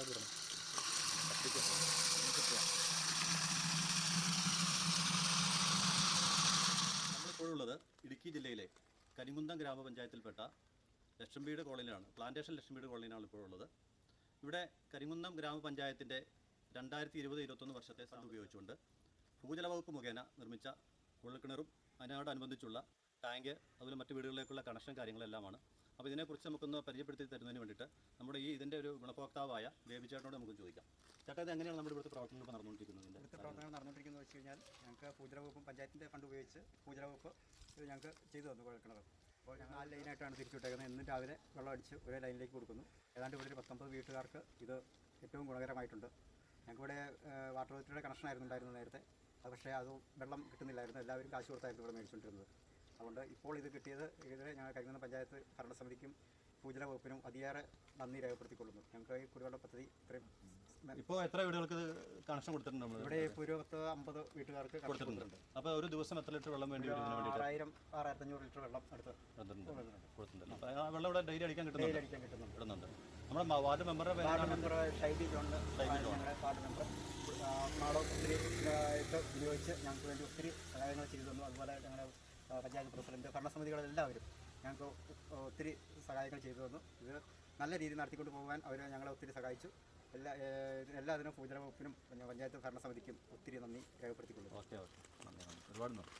അങ്ങോട്ട് വിടണം. നമ്മളിപ്പോഴുള്ളത് ഇടുക്കി ജില്ലയിലെ കരിങ്കുന്നം ഗ്രാമപഞ്ചായത്തിൽപ്പെട്ട ലക്ഷംവീട് കോളനിയിലാണ്. പ്ലാന്റേഷൻ ലക്ഷംവീട് കോളനിയിലാണ് ഇപ്പോഴുള്ളത്. ഇവിടെ കരിങ്കുന്നം ഗ്രാമപഞ്ചായത്തിൻ്റെ 2020-21 വർഷത്തെ ഫണ്ട് ഉപയോഗിച്ചുകൊണ്ട് ഭൂജല വകുപ്പ് മുഖേന നിർമ്മിച്ച കുഴൽക്കിണറും അതിനോടനുബന്ധിച്ചുള്ള ടാങ്ക്, അതുപോലെ മറ്റ് വീടുകളിലേക്കുള്ള കണക്ഷൻ കാര്യങ്ങളെല്ലാമാണ്. അപ്പോൾ ഇതിനെക്കുറിച്ച് നമുക്കൊന്ന് പരിചയപ്പെടുത്തി തരുന്നതിന് വേണ്ടിയിട്ട് നമ്മുടെ ഇതിൻ്റെ ഒരു ഗുണഭോക്താവായ ബേബി ചേട്ടനോട് നമുക്ക് ചോദിക്കാം. ചേട്ടാ, ഇത് എങ്ങനെയാണ് നമ്മുടെ ഇവിടുത്തെ പ്രവർത്തനങ്ങൾ ഇപ്പോൾ നടന്നുകൊണ്ടിരിക്കുന്നത്? ഇവിടുത്തെ പ്രവർത്തനങ്ങൾ നടന്നുകൊണ്ടിരിക്കുന്നത് വെച്ച് കഴിഞ്ഞാൽ ഞങ്ങൾക്ക് ഭൂജല വകുപ്പും പഞ്ചായത്തിൻ്റെ ഫണ്ട് ഉപയോഗിച്ച് ഭൂജല വകുപ്പ് ഇത് ഞങ്ങൾക്ക് ചെയ്തു തന്നു കുഴൽക്കിണർ. അപ്പോൾ ഞങ്ങൾ ആ ലൈനായിട്ടാണ് തിരിച്ചുവിട്ടേക്കുന്നത്. എന്നും രാവിലെ വെള്ളം അടിച്ച് ഒരേ ലൈനിലേക്ക് കൊടുക്കുന്നു. ഏതാണ്ട് ഇവിടെ ഒരു 19 വീട്ടുകാർക്ക് ഇത് ഏറ്റവും ഗുണകരമായിട്ടുണ്ട്. ഞങ്ങൾക്കിവിടെ വാട്ടർ അതോറിറ്റിയുടെ കണക്ഷനായിരുന്നു ഉണ്ടായിരുന്നത് നേരത്തെ. പക്ഷേ അത് വെള്ളം കിട്ടുന്നില്ലായിരുന്നു. എല്ലാവരും കാശ് കൊടുത്തായിരുന്നു ഇവിടെ മേടിച്ചുകൊണ്ടിരുന്നത്. അതുകൊണ്ട് ഇപ്പോൾ ഇത് കിട്ടിയത് ഇതിൽ ഞങ്ങൾ കരിങ്കുന്നം പഞ്ചായത്ത് ഭരണസമിതിക്കും ഭൂജല വകുപ്പിനും അതിയേറെ നന്ദി രേഖപ്പെടുത്തിക്കൊള്ളുന്നു. ഞങ്ങൾക്ക് ഈ കുടിവെള്ള പദ്ധതി ഇത്രയും ഇപ്പോൾ എത്ര വീടുകൾക്ക് കണക്ഷൻ കൊടുത്തിട്ടുണ്ട്? ഇവിടെ പൂർവ്വത്ത് 50 വീട്ടുകാർക്ക് കൊടുത്തിട്ടുണ്ട്. അപ്പോൾ ഒരു ദിവസം എത്ര ലിറ്റർ വെള്ളം വേണ്ടി വരും? 6,500 ലിറ്റർ വെള്ളം അടുത്ത് കൊടുത്തിട്ടുണ്ട്. അപ്പോൾ ആ വെള്ളം ഇവിടെ ഡെയിലി അടിക്കാൻ കിട്ടുന്നുണ്ട്. നമ്മുടെ വാർഡ് മെമ്പർ ഷൈബി ജോണ്ട്, ഞങ്ങളുടെ വാർഡ് മെമ്പർ മാഡം ഒത്തിരി ഇത് ഉപയോഗിച്ച് ഞങ്ങൾക്ക് വേണ്ടി ഒത്തിരി സഹായങ്ങൾ ചെയ്തു തന്നു. അതുപോലെ ഞങ്ങളുടെ പഞ്ചായത്ത് പ്രസിഡന്റ്, ഭരണസമിതികളെല്ലാവരും ഞങ്ങൾക്ക് ഒത്തിരി സഹായങ്ങൾ ചെയ്തു തന്നു. ഇത് നല്ല രീതിയിൽ നടത്തിക്കൊണ്ട് പോകാൻ അവർ ഞങ്ങളെ ഒത്തിരി സഹായിച്ചു. എല്ലാത്തിനും ഭൂജല വകുപ്പിനും പഞ്ചായത്ത് ഭരണസമിതിക്കും ഒത്തിരി നന്ദി രേഖപ്പെടുത്തിക്കൊള്ളുന്നു. ഓക്കെ, ഒരുപാട് നന്ദി.